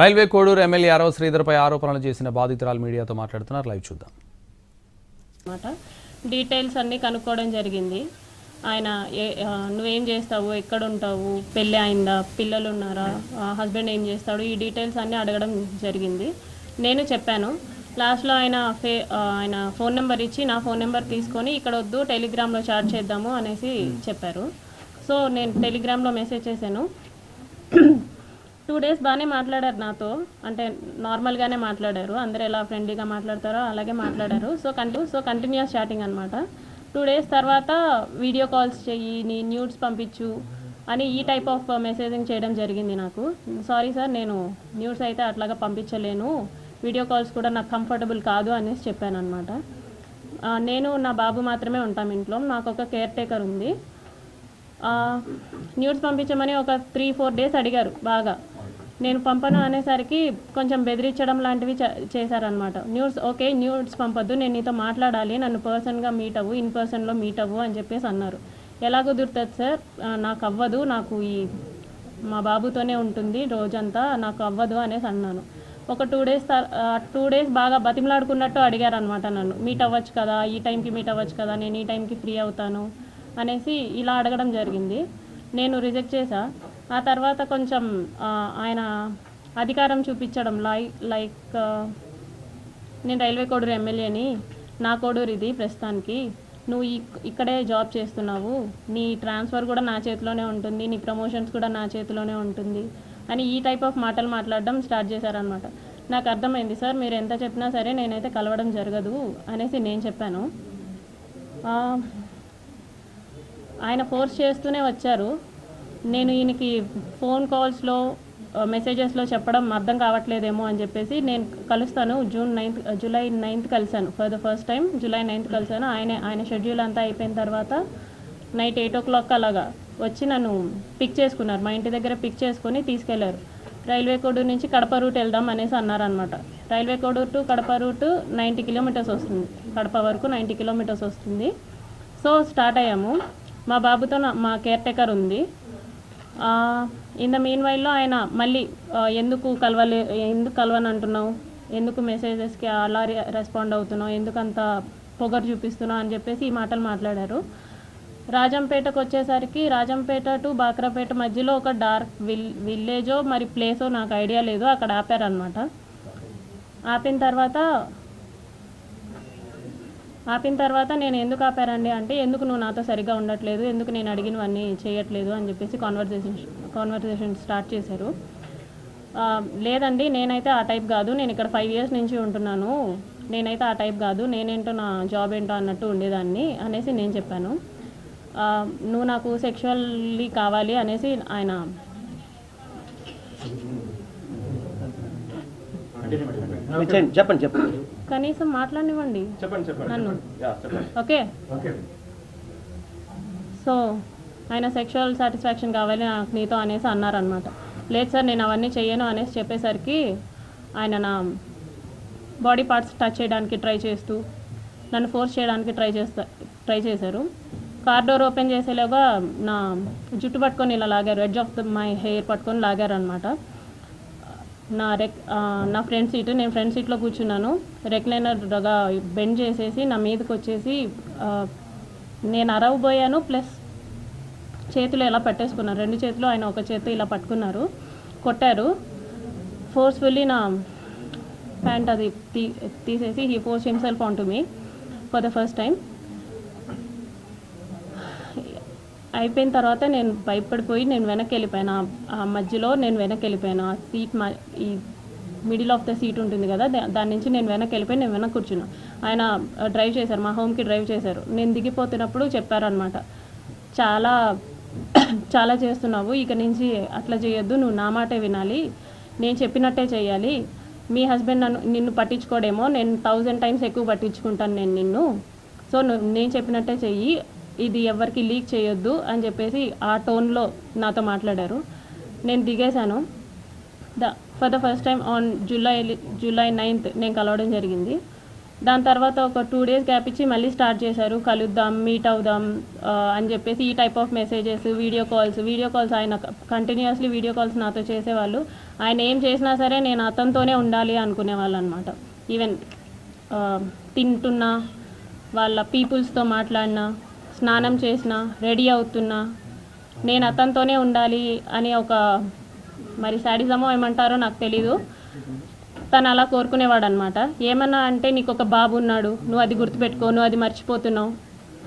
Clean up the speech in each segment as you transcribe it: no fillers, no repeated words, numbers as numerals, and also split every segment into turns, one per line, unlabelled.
Railway Koduru MLA అరవ శ్రీధర్పై ఆరోపణలు చేసిన బాధితురాలు మీడియాతో మాట్లాడుతున్నారు. లైవ్ చూద్దాం.
డీటెయిల్స్ అన్నీ కనుక్కోవడం జరిగింది. ఆయన నువ్వేం చేస్తావు, ఎక్కడ ఉంటావు, పెళ్ళి అయిందా, పిల్లలు ఉన్నారా, హస్బెండ్ ఏం చేస్తాడు, ఈ డీటెయిల్స్ అన్నీ అడగడం జరిగింది. నేను చెప్పాను. లాస్ట్లో ఆయన ఫోన్ నెంబర్ ఇచ్చి నా ఫోన్ నెంబర్ తీసుకొని ఇక్కడ వద్దు టెలిగ్రామ్లో చాట్ చేద్దాము అనేసి చెప్పారు. సో నేను టెలిగ్రామ్లో మెసేజ్ చేశాను. 2 days బాగానే మాట్లాడారు నాతో, అంటే నార్మల్గానే మాట్లాడారు. అందరూ ఎలా ఫ్రెండ్లీగా మాట్లాడతారో అలాగే మాట్లాడారు. సో కంటిన్యూస్ చాటింగ్ అనమాట. 2 days తర్వాత వీడియో కాల్స్ చెయ్యి, నీ న్యూడ్స్ పంపించు అని ఈ టైప్ ఆఫ్ మెసేజింగ్ చేయడం జరిగింది నాకు. సారీ సార్, నేను న్యూడ్స్ అయితే అట్లాగా పంపించలేను, వీడియో కాల్స్ కూడా నాకు కంఫర్టబుల్ కాదు అనేసి చెప్పాను అనమాట. నేను నా బాబు మాత్రమే ఉంటాం ఇంట్లో, నాకు ఒక కేర్ టేకర్ ఉంది. న్యూడ్స్ పంపించమని ఒక 3-4 days అడిగారు బాగా. నేను పంపను అనేసరికి కొంచెం బెదిరించడం లాంటివి చేశారనమాట. ఓకే న్యూడ్స్ పంపొద్దు, నేను నీతో మాట్లాడాలి, నన్ను పర్సన్గా మీట్ అవ్వు, ఇన్ పర్సన్లో మీట్ అవ్వు అని చెప్పేసి అన్నారు. ఎలా కుదురుతుంది సార్, నాకు అవ్వదు, నాకు మా బాబుతోనే ఉంటుంది రోజంతా, నాకు అవ్వదు అనేసి అన్నాను. ఒక 2 days బాగా బతిమలాడుకున్నట్టు అడిగారు అనమాట నన్ను. మీట్ అవ్వచ్చు కదా, ఈ టైంకి మీట్ అవ్వచ్చు కదా, నేను ఈ టైంకి ఫ్రీ అవుతాను అనేసి ఇలా అడగడం జరిగింది. నేను రిజెక్ట్ చేశా. ఆ తర్వాత కొంచెం ఆయన అధికారం చూపించడం, లైక్ నేను రైల్వే కోడూరు ఎమ్మెల్యేని, నా కోడూరు ఇది ప్రస్తుతానికి, నువ్వు ఇక్కడే జాబ్ చేస్తున్నావు, నీ ట్రాన్స్ఫర్ కూడా నా చేతిలోనే ఉంటుంది, నీ ప్రమోషన్స్ కూడా నా చేతిలోనే ఉంటుంది అని ఈ టైప్ ఆఫ్ మాటలు మాట్లాడడం స్టార్ట్ చేశారనమాట. నాకు అర్థమైంది సార్, మీరు ఎంత చెప్పినా సరే నేనైతే కలవడం జరగదు అనేసి నేను చెప్పాను. ఆయన ఫోర్స్ చేస్తూనే వచ్చారు. నేను ఈయనకి ఫోన్ కాల్స్లో మెసేజెస్లో చెప్పడం అర్థం కావట్లేదేమో అని చెప్పేసి నేను కలుస్తాను, జూలై 9th కలిశాను. For the first time July 9th కలిశాను. ఆయన షెడ్యూల్ అంతా అయిపోయిన తర్వాత నైట్ 8 o'clock అలాగా వచ్చి నన్ను పిక్ చేసుకున్నారు. మా ఇంటి దగ్గర పిక్ చేసుకొని తీసుకెళ్లారు. రైల్వే కోడూరు నుంచి కడప రూట్ వెళ్దాం అనేసి అన్నారనమాట. Railway Koduru to Kadapa route 90 kilometers వస్తుంది, కడప వరకు 90 kilometers వస్తుంది. సో స్టార్ట్ అయ్యాము. మా బాబుతో మా కేర్ టేకర్ ఉంది. ఇన్ ద మీన్ వైల్లో ఆయన మళ్ళీ ఎందుకు కలవని అంటున్నావు, ఎందుకు మెసేజెస్కి అలా రెస్పాండ్ అవుతున్నావు, ఎందుకు అంత పొగరు చూపిస్తున్నావు అని చెప్పేసి ఈ మాటలు మాట్లాడారు. రాజంపేటకు వచ్చేసరికి రాజంపేట టు బాక్రాపేట మధ్యలో ఒక డార్క్ విలేజో మరి ప్లేసో నాకు ఐడియా లేదు, అక్కడ ఆపారనమాట. ఆపిన తర్వాత నేను ఎందుకు ఆపారండి అంటే, ఎందుకు నువ్వు నాతో సరిగ్గా ఉండట్లేదు, ఎందుకు నేను అడిగినవన్నీ చేయట్లేదు అని చెప్పేసి కాన్వర్సేషన్ స్టార్ట్ చేశారు. లేదండి నేనైతే ఆ టైప్ కాదు, నేను ఇక్కడ 5 years నుంచి ఉంటున్నాను, నేనైతే ఆ టైప్ కాదు, నేనేంటో నా జాబ్ ఏంటో అన్నట్టు ఉండేదాన్ని అనేసి నేను చెప్పాను. నువ్వు నాకు సెక్షువల్లీ కావాలి అనేసి ఆయన
చెప్పండి
కనీసం మాట్లాడనివ్వండి నన్ను. ఓకే, సో ఆయన సెక్షువల్ సాటిస్ఫాక్షన్ కావాలి నాకు నీతో అనేసి అన్నారనమాట. లేదు సార్ నేను అవన్నీ చెయ్యను అనేసి చెప్పేసరికి ఆయన నా బాడీ పార్ట్స్ టచ్ చేయడానికి ట్రై చేస్తూ నన్ను ఫోర్స్ చేయడానికి ట్రై చేశారు. కార్ డోర్ ఓపెన్ చేసేలాగా నా జుట్టు పట్టుకొని ఇలా లాగారు, ఎడ్జ్ ఆఫ్ మై హెయిర్ పట్టుకొని లాగారు అనమాట. నా ఫ్రంట్ సీట్, నేను ఫ్రంట్ సీట్లో కూర్చున్నాను. రెక్లైనర్గా బెండ్ చేసేసి నా మీదకి వచ్చేసి నేను అరవబోయాను, ప్లస్ చేతులు ఇలా పట్టేసుకున్నారు, 2 చేతులు ఆయన ఒక చేతి ఇలా పట్టుకున్నారు, కొట్టారు. ఫోర్స్ఫుల్లీ నా ప్యాంట్ అది తీసేసి he force himself on to me for the first time. అయిపోయిన తర్వాత నేను భయపడిపోయి నేను వెనక్కి వెళ్ళిపోయాను. ఆ మధ్యలో నేను వెనక్కి వెళ్ళిపోయాను. ఆ సీట్ ఈ మిడిల్ ఆఫ్ ద సీట్ ఉంటుంది కదా, దాని నుంచి నేను వెనక్కి వెళ్ళిపోయి నేను వెనక్కి కూర్చున్నాను. ఆయన డ్రైవ్ చేశారు, మా హోమ్కి డ్రైవ్ చేశారు. నేను దిగిపోతున్నప్పుడు చెప్పారనమాట, చాలా చాలా చేస్తున్నావు, ఇక నుంచి అట్లా చేయొద్దు, నువ్వు నా మాటే వినాలి, నేను చెప్పినట్టే చేయాలి, మీ హస్బెండ్ నిన్ను పట్టించుకోడేమో, నేను 1000 times ఎక్కువ పట్టించుకుంటాను నేను నిన్ను, సో నేను చెప్పినట్టే చెయ్యి, ఇది ఎవరికి లీక్ చేయొద్దు అని చెప్పేసి ఆ టోన్లో నాతో మాట్లాడారు. నేను దిగేశాను. For the first time on July 9th నేను కలవడం జరిగింది. దాని తర్వాత ఒక 2 days గ్యాప్ ఇచ్చి మళ్ళీ స్టార్ట్ చేశారు, కలుద్దాం, మీట్ అవుదాం అని చెప్పేసి ఈ type of messages, video calls ఆయన కంటిన్యూస్లీ వీడియో కాల్స్ నాతో చేసేవాళ్ళు. ఆయన ఏం చేసినా సరే నేను అతనితోనే ఉండాలి అనుకునేవాళ్ళు అనమాట. ఈవెన్ తింటున్నా, వాళ్ళ పీపుల్స్తో మాట్లాడినా, స్నానం చేసినా, రెడీ అవుతున్నా నేను అతనితోనే ఉండాలి అని ఒక మరి శాడిజమో ఏమంటారో నాకు తెలీదు, తను అలా కోరుకునేవాడు అనమాట. ఏమన్నా అంటే నీకు ఒక బాబు ఉన్నాడు, నువ్వు అది గుర్తుపెట్టుకో, నువ్వు అది మర్చిపోతున్నావు,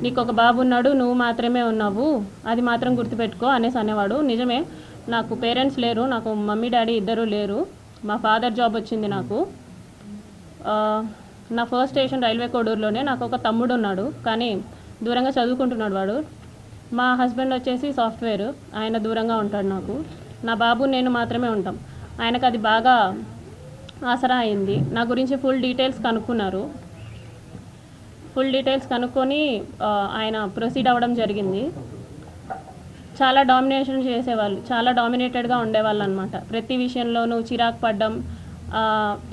నీకు ఒక బాబు ఉన్నాడు, నువ్వు మాత్రమే ఉన్నావు, అది మాత్రం గుర్తుపెట్టుకో అనేసి అనేవాడు. నిజమే, నాకు పేరెంట్స్ లేరు, నాకు మమ్మీ డాడీ ఇద్దరు లేరు. మా ఫాదర్ జాబ్ వచ్చింది నాకు. నా ఫస్ట్ స్టేషన్ రైల్వే కోడూరులోనే. నాకు ఒక తమ్ముడు ఉన్నాడు, కానీ దూరంగా చదువుకుంటున్నాడు వాడు. మా హస్బెండ్ వచ్చేసి సాఫ్ట్వేర్, ఆయన దూరంగా ఉంటాడు నాకు. నా బాబు నేను మాత్రమే ఉంటాం. ఆయనకు అది బాగా ఆసరా అయింది. నా గురించి ఫుల్ డీటెయిల్స్ కనుక్కొని ఆయన ప్రొసీడ్ అవ్వడం జరిగింది. చాలా డామినేషన్ చేసేవాళ్ళు, చాలా డామినేటెడ్గా ఉండేవాళ్ళు అనమాట. ప్రతి విషయంలోనూ చిరాకు పడ్డం,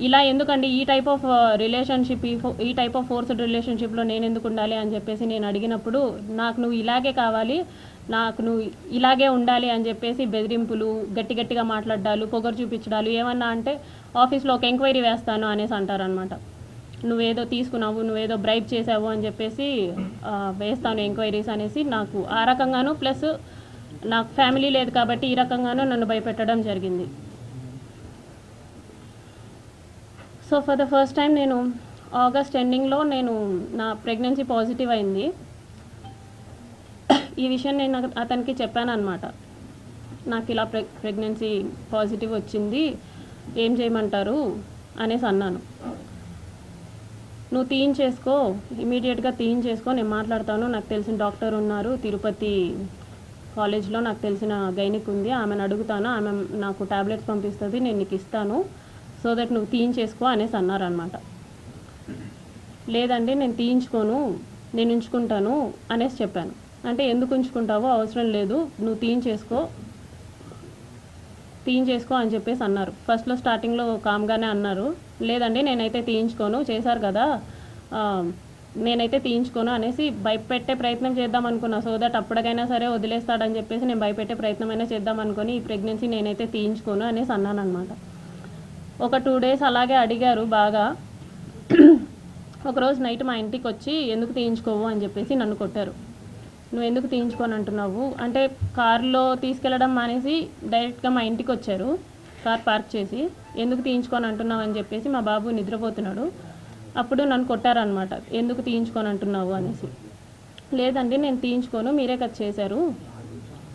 ఇలా ఎందుకండి ఈ టైప్ ఆఫ్ రిలేషన్షిప్, ఈ టైప్ ఆఫ్ ఫోర్స్డ్ రిలేషన్షిప్లో నేను ఎందుకు ఉండాలి అని చెప్పేసి నేను అడిగినప్పుడు, నాకు నువ్వు ఇలాగే కావాలి, నాకు నువ్వు ఇలాగే ఉండాలి అని చెప్పేసి బెదిరింపులు, గట్టిగా మాట్లాడాలు, పొగరు చూపించడాలు, ఏమన్నా అంటే ఆఫీస్లో ఒక ఎంక్వైరీ వేస్తాను అనేసి అంటారనమాట. నువ్వేదో తీసుకున్నావు, నువ్వేదో బ్రైబ్ చేసావు అని చెప్పేసి వేస్తాను ఎంక్వైరీస్ అనేసి, నాకు ఆ రకంగాను ప్లస్ నాకు ఫ్యామిలీ లేదు కాబట్టి ఈ రకంగానూ నన్ను భయపెట్టడం జరిగింది. So for the first time నేను ఆగస్ట్ ఎండింగ్లో నా ప్రెగ్నెన్సీ పాజిటివ్ అయింది. ఈ విషయం నేను అతనికి చెప్పాను అనమాట. నాకు ఇలా ప్రెగ్నెన్సీ పాజిటివ్ వచ్చింది, ఏం చేయమంటారు అనేసి అన్నాను. నువ్వు తీయించేసుకో, ఇమీడియట్గా తీయించేసుకో, నేను మాట్లాడతాను, నాకు తెలిసిన డాక్టర్ ఉన్నారు తిరుపతి కాలేజ్లో, నాకు తెలిసిన గైనిక్ ఉంది, ఆమెను అడుగుతాను, ఆమె నాకు టాబ్లెట్స్ పంపిస్తుంది, నేను నీకు ఇస్తాను, సో దట్ నువ్వు తీయించేసుకో అనేసి అన్నారనమాట. లేదండి నేను తీయించుకోను, నేను ఉంచుకుంటాను అనేసి చెప్పాను. అంటే ఎందుకు ఉంచుకుంటావో, అవసరం లేదు, నువ్వు తీయించేసుకో అని చెప్పేసి అన్నారు. ఫస్ట్లో స్టార్టింగ్లో కామ్గానే అన్నారు, లేదండి నేనైతే తీయించుకోను, చేశారు కదా, నేనైతే తీయించుకోను అనేసి భయపెట్టే ప్రయత్నం చేద్దాం అనుకున్నా. సో దట్ అప్పటికైనా సరే వదిలేస్తాడని చెప్పేసి నేను భయపెట్టే ప్రయత్నమైనా చేద్దాం అనుకుని, ఈ ప్రెగ్నెన్సీ నేనైతే తీయించుకోను అనేసి అన్నాను అనమాట. ఒక 2 days అలాగే అడిగారు బాగా. ఒకరోజు నైట్ మా ఇంటికి వచ్చి ఎందుకు తీయించుకోవు అని చెప్పేసి నన్ను కొట్టారు. నువ్వు ఎందుకు తీయించుకొని అంటున్నావు అంటే, కారులో తీసుకెళ్ళడం మానేసి డైరెక్ట్గా మా ఇంటికి వచ్చారు, కార్ పార్క్ చేసి, ఎందుకు తీయించుకొని అంటున్నావు అని చెప్పేసి, మా బాబు నిద్రపోతున్నాడు, అప్పుడు నన్ను కొట్టారనమాట, ఎందుకు తీయించుకొని అంటున్నావు అనేసి. లేదండి నేను తీయించుకోను, మీరే కదా చేశారు,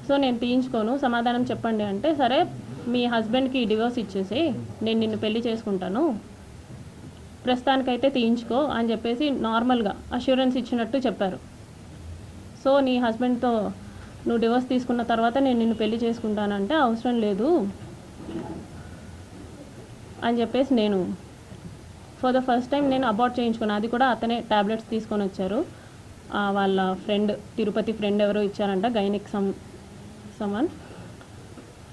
సో నేను తీయించుకోను, సమాధానం చెప్పండి అంటే, సరే మీ హస్బెండ్కి డివోర్స్ ఇచ్చేసి నేను నిన్ను పెళ్లి చేసుకుంటాను, ప్రస్తుతానికైతే తీయించుకో అని చెప్పేసి నార్మల్గా అష్యూరెన్స్ ఇచ్చినట్టు చెప్పారు. సో నీ హస్బెండ్తో నువ్వు డివోర్స్ తీసుకున్న తర్వాత నేను నిన్ను పెళ్లి చేసుకుంటానంటే, అవసరం లేదు అని చెప్పేసి నేను ఫర్ ద ఫస్ట్ టైం నేను అబార్ట్ చేయించుకున్నాను. అది కూడా అతనే ట్యాబ్లెట్స్ తీసుకొని వచ్చారు, వాళ్ళ ఫ్రెండ్, తిరుపతి ఫ్రెండ్ ఎవరో ఇచ్చారంట, గైనిక్ సమ్మన్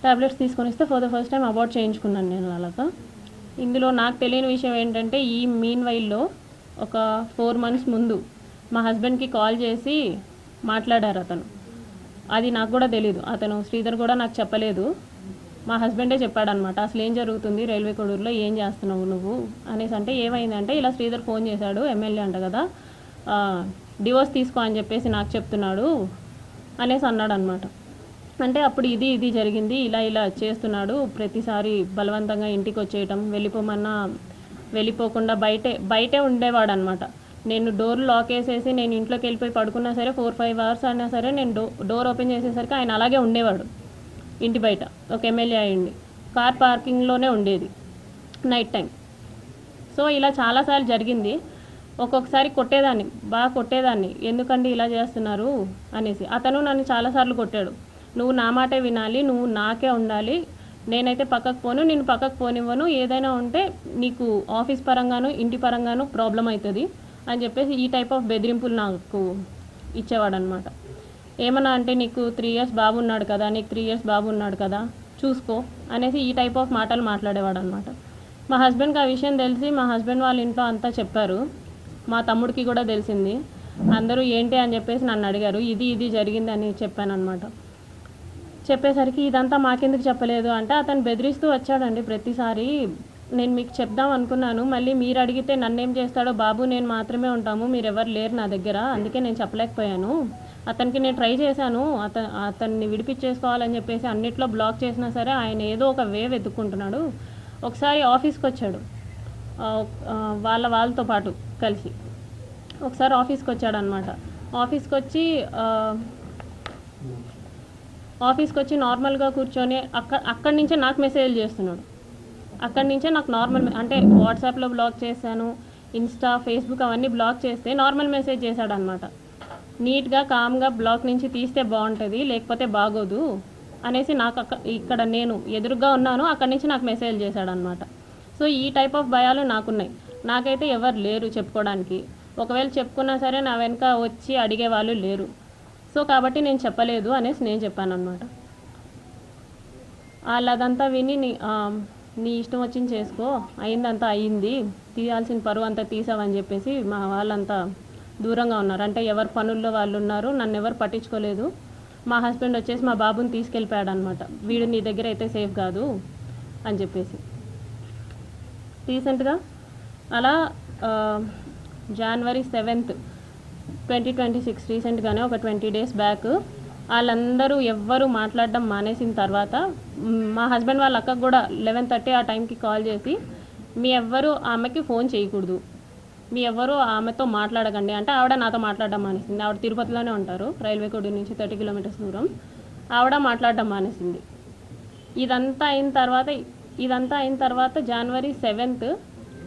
ట్యాబ్లెట్స్ తీసుకొని ఇస్తే for the first time abort చేయించుకున్నాను నేను అలాగా. ఇందులో నాకు తెలియని విషయం ఏంటంటే, ఈ మీన్ వైల్లో ఒక 4 months ముందు మా హస్బెండ్కి కాల్ చేసి మాట్లాడారు అతను. అది నాకు కూడా తెలీదు, అతను శ్రీధర్ కూడా నాకు చెప్పలేదు, మా హస్బెండే చెప్పాడనమాట. అసలు ఏం జరుగుతుంది రైల్వే కోడూరులో, ఏం చేస్తున్నావు నువ్వు అనేసి అంటే, ఏమైందంటే ఇలా శ్రీధర్ ఫోన్ చేశాడు, ఎమ్మెల్యే అంట కదా, డివోర్స్ తీసుకో అని చెప్పేసి నాకు చెప్తున్నాడు అనేసి అన్నాడు అనమాట. అంటే అప్పుడు ఇది జరిగింది, ఇలా చేస్తున్నాడు, ప్రతిసారి బలవంతంగా ఇంటికి వచ్చేయటం, వెళ్ళిపోమన్నా వెళ్ళిపోకుండా బయటే ఉండేవాడు అనమాట. నేను డోర్ లాక్ వేసేసి నేను ఇంట్లోకి వెళ్ళిపోయి పడుకున్నా సరే 4-5 hours అయినా సరే నేను డోర్ ఓపెన్ చేసేసరికి ఆయన అలాగే ఉండేవాడు ఇంటి బయట. ఒక ఎమ్మెల్యే అయ్యండి, కార్ పార్కింగ్లోనే ఉండేది నైట్ టైం. సో ఇలా చాలాసార్లు జరిగింది. ఒక్కొక్కసారి బాగా కొట్టేదాన్ని, ఎందుకండి ఇలా చేస్తున్నారు అనేసి. అతను నన్ను చాలాసార్లు కొట్టాడు, నువ్వు నా మాటే వినాలి, నువ్వు నాకే ఉండాలి, నేనైతే పక్కకు పోను, నేను పక్కకు పోనివ్వను, ఏదైనా ఉంటే నీకు ఆఫీస్ పరంగాను ఇంటి పరంగాను ప్రాబ్లం అవుతుంది అని చెప్పేసి ఈ టైప్ ఆఫ్ బెదిరింపులు నాకు ఇచ్చేవాడు అనమాట. ఏమన్నా అంటే, నీకు 3 years బాబు ఉన్నాడు కదా, నీకు 3 years బాబు ఉన్నాడు కదా, చూసుకో అనేసి ఈ టైప్ ఆఫ్ మాటలు మాట్లాడేవాడు అనమాట. మా హస్బెండ్కి ఆ విషయం తెలిసి మా హస్బెండ్ వాళ్ళ ఇంట్లో అంతా చెప్పారు. మా తమ్ముడికి కూడా తెలిసింది. అందరూ ఏంటి అని చెప్పేసి నన్ను అడిగారు. ఇది జరిగిందని చెప్పాను అనమాట. చెప్పేసరికి ఇదంతా మాకెందుకు చెప్పలేదు అంటే అతను బెదిరిస్తూ వచ్చాడండి ప్రతిసారి. నేను మీకు చెప్దాం అనుకున్నాను, మళ్ళీ మీరు అడిగితే నన్నేం చేస్తాడో, బాబు నేను మాత్రమే ఉంటాము, మీరెవరు లేరు నా దగ్గర, అందుకే నేను చెప్పలేకపోయాను. అతనికి నేను ట్రై చేశాను, అతన్ని విడిపించేసుకోవాలని చెప్పేసి అన్నిట్లో బ్లాక్ చేసినా సరే ఆయన ఏదో ఒక వే వెతుక్కుంటున్నాడు. ఒకసారి ఆఫీస్కి వచ్చాడు వాళ్ళతో పాటు కలిసి. ఒకసారి ఆఫీస్కి వచ్చాడనమాట. ఆఫీస్కి వచ్చి నార్మల్గా కూర్చొని అక్కడి నుంచే నాకు మెసేజ్లు చేస్తున్నాడు. అక్కడి నుంచే నాకు నార్మల్ అంటే వాట్సాప్లో బ్లాక్ చేశాను, ఇన్స్టా ఫేస్బుక్ అవన్నీ బ్లాక్ చేస్తే నార్మల్ మెసేజ్ చేశాడనమాట. నీట్గా కామ్గా బ్లాక్ నుంచి తీస్తే బాగుంటుంది, లేకపోతే బాగోదు అనేసి నాకు ఇక్కడ నేను ఎదురుగా ఉన్నాను, అక్కడి నుంచి నాకు మెసేజ్ చేశాడనమాట. సో ఈ టైప్ ఆఫ్ భయాలు నాకున్నాయి. నాకైతే ఎవరు లేరు చెప్పుకోవడానికి. ఒకవేళ చెప్పుకున్నా సరే నా వెనక వచ్చి అడిగే వాళ్ళు లేరు. సో కాబట్టి నేను చెప్పలేదు అనేసి నేను చెప్పాను అనమాట. వాళ్ళదంతా విని నీ ఇష్టం వచ్చింది చేసుకో, అయిందంతా అయ్యింది, తీయాల్సిన పరువు అంతా తీసావని చెప్పేసి మా వాళ్ళంతా దూరంగా ఉన్నారు. అంటే ఎవరు పనుల్లో వాళ్ళు ఉన్నారు, నన్ను ఎవరు పట్టించుకోలేదు. మా హస్బెండ్ వచ్చేసి మా బాబుని తీసుకెళ్ళిపోయాడు అనమాట. వీడు నీ దగ్గర అయితే సేఫ్ కాదు అని చెప్పేసి. రీసెంట్గా అలా January 7th 2026 రీసెంట్గానే ఒక 20 days బ్యాక్ వాళ్ళందరూ ఎవ్వరూ మాట్లాడడం మానేసిన తర్వాత మా హస్బెండ్ వాళ్ళ అక్కకు కూడా 11:30 ఆ టైంకి కాల్ చేసి మీ ఎవ్వరూ ఆమెకి ఫోన్ చేయకూడదు, మీ ఎవ్వరూ ఆమెతో మాట్లాడకండి అంటే ఆవిడ నాతో మాట్లాడడం మానేసింది. ఆవిడ తిరుపతిలోనే ఉంటారు, రైల్వే కోడ్ నుంచి 30 kilometers దూరం. ఆవిడ మాట్లాడడం మానేసింది. ఇదంతా అయిన తర్వాత January 7th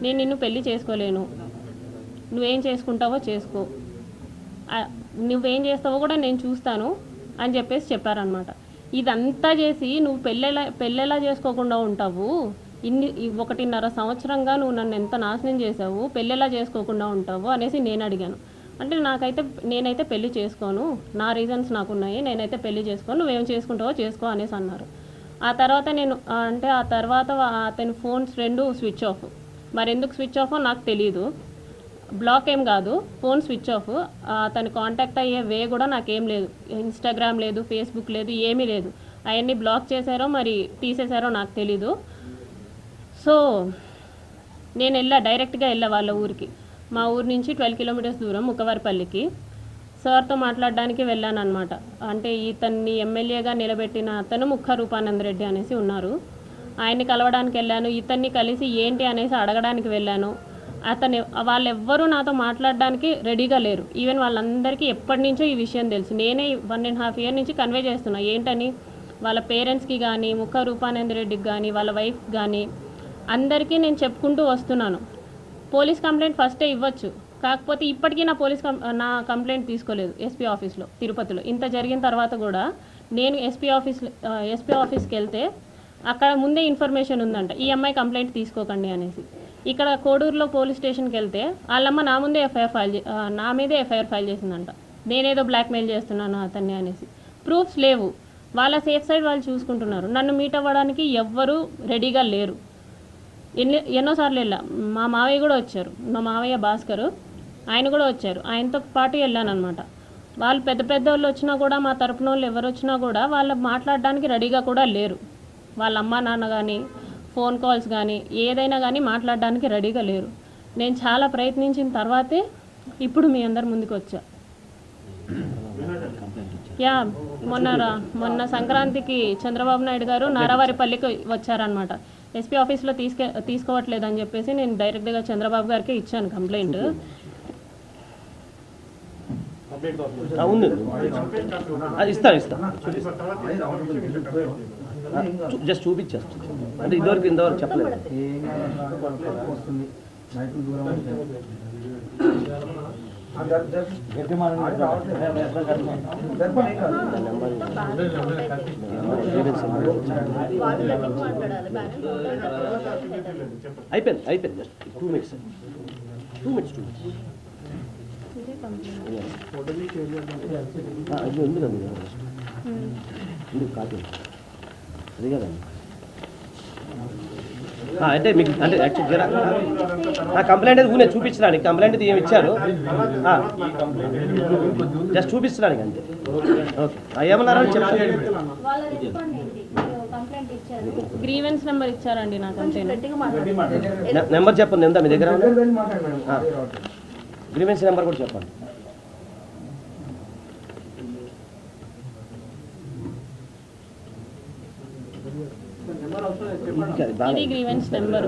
నేను నిన్ను పెళ్లి చేసుకోలేను, నువ్వేం చేసుకుంటావో చేసుకో, నువ్వేం చేస్తావో కూడా నేను చూస్తాను అని చెప్పేసి చెప్పారనమాట. ఇదంతా చేసి నువ్వు పెళ్ళెలా చేసుకోకుండా ఉంటావు, 1.5 సంవత్సరంగా నువ్వు నన్ను ఎంత నాశనం చేసావు, పెళ్ళెలా చేసుకోకుండా ఉంటావు అనేసి నేను అడిగాను. అంటే నేనైతే పెళ్లి చేసుకోను, నా రీజన్స్ నాకున్నాయి, నేనైతే పెళ్లి చేసుకోను, నువ్వేం చేసుకుంటావో చేసుకో అనేసి అన్నారు. ఆ తర్వాత అతని ఫోన్స్ 2 స్విచ్ ఆఫ్. మరి ఎందుకు స్విచ్ ఆఫ్ నాకు తెలియదు. బ్లాక్ ఏం కాదు, ఫోన్ స్విచ్ ఆఫ్. అతను కాంటాక్ట్ అయ్యే వే కూడా నాకేం లేదు, ఇన్స్టాగ్రామ్ లేదు, ఫేస్బుక్ లేదు, ఏమీ లేదు. అవన్నీ బ్లాక్ చేశారో మరి తీసేశారో నాకు తెలీదు. సో నేను డైరెక్ట్గా వెళ్ళా వాళ్ళ ఊరికి. మా ఊరు నుంచి 12 kilometers దూరం ముక్కవారిపల్లికి సార్తో మాట్లాడడానికి వెళ్ళాను అనమాట. అంటే ఇతన్ని ఎమ్మెల్యేగా నిలబెట్టిన అతను ముక్క రూపానంద రెడ్డి అనేసి ఉన్నారు, ఆయన్ని కలవడానికి వెళ్ళాను. ఇతన్ని కలిసి ఏంటి అనేసి అడగడానికి వెళ్ళాను. వాళ్ళెవ్వరూ నాతో మాట్లాడడానికి రెడీగా లేరు. ఈవెన్ వాళ్ళందరికీ ఎప్పటి నుంచో ఈ విషయం తెలుసు. నేనే 1.5 years నుంచి కన్వే చేస్తున్నా ఏంటని. వాళ్ళ పేరెంట్స్కి కానీ, ముక్క రూపానంద రెడ్డికి కానీ, వాళ్ళ వైఫ్ కానీ అందరికీ నేను చెప్పుకుంటూ వస్తున్నాను. పోలీస్ కంప్లైంట్ ఫస్టే ఇవ్వచ్చు, కాకపోతే ఇప్పటికీ నా కంప్లైంట్ తీసుకోలేదు ఎస్పీ ఆఫీస్లో తిరుపతిలో. ఇంత జరిగిన తర్వాత కూడా నేను ఎస్పీ ఆఫీస్కి వెళ్తే అక్కడ ముందే ఇన్ఫర్మేషన్ ఉందంట, ఈ అమ్మాయి కంప్లైంట్ తీసుకోకండి అనేసి. ఇక్కడ కోడూరులో పోలీస్ స్టేషన్కి వెళ్తే వాళ్ళమ్మ నా మీదే ఎఫ్ఐఆర్ ఫైల్ చేసిందంట, నేనేదో బ్లాక్మెయిల్ చేస్తున్నాను అతన్ని అనేసి. ప్రూఫ్స్ లేవు, వాళ్ళ సేఫ్ సైడ్ వాళ్ళు చూసుకుంటున్నారు. నన్ను మీట్ అవ్వడానికి ఎవ్వరూ రెడీగా లేరు. ఎన్నోసార్లు వెళ్ళా. మా మావయ్య కూడా వచ్చారు, మా మావయ్య భాస్కర్, ఆయన కూడా వచ్చారు, ఆయనతో పాటు వెళ్ళాను అనమాట. వాళ్ళు పెద్ద వాళ్ళు వచ్చినా కూడా, మా తరపున వాళ్ళు ఎవరు వచ్చినా కూడా వాళ్ళు మాట్లాడడానికి రెడీగా కూడా లేరు. వాళ్ళ అమ్మ నాన్న కానీ, ఫోన్ కాల్స్ కానీ, ఏదైనా కానీ మాట్లాడడానికి రెడీగా లేరు. నేను చాలా ప్రయత్నించిన తర్వాతే ఇప్పుడు మీ అందరి ముందుకు వచ్చా. మొన్న సంక్రాంతికి చంద్రబాబు నాయుడు గారు నారావారిపల్లికి వచ్చారనమాట. ఎస్పీ ఆఫీస్లో తీసుకోవట్లేదని చెప్పేసి నేను డైరెక్ట్గా చంద్రబాబు గారికి ఇచ్చాను కంప్లైంట్.
జస్ట్ చూపించేస్తాను అంటే ఇంతవరకు చెప్పలేదు. అయిపోయింది జస్ట్ 2 minutes. అది ఉంది కదండి, కాదు అది కదండి. అంటే మీకు అంటే యాక్చువల్గా నా కంప్లైంట్ అది నేను చూపించడానికి కంప్లైంట్ అది ఏమి ఇచ్చారు జస్ట్ చూపించడానికి అంతే. ఓకే ఏమన్నారని చెప్పండి.
గ్రీవెన్స్ నెంబర్ ఇచ్చారండి నాకు అంతే.
నెంబర్ చెప్పండి ఎంత మీ దగ్గర గ్రీవెన్స్ నెంబర్ కూడా చెప్పండి.
ఇది గ్రీవెన్స్ నెంబర్.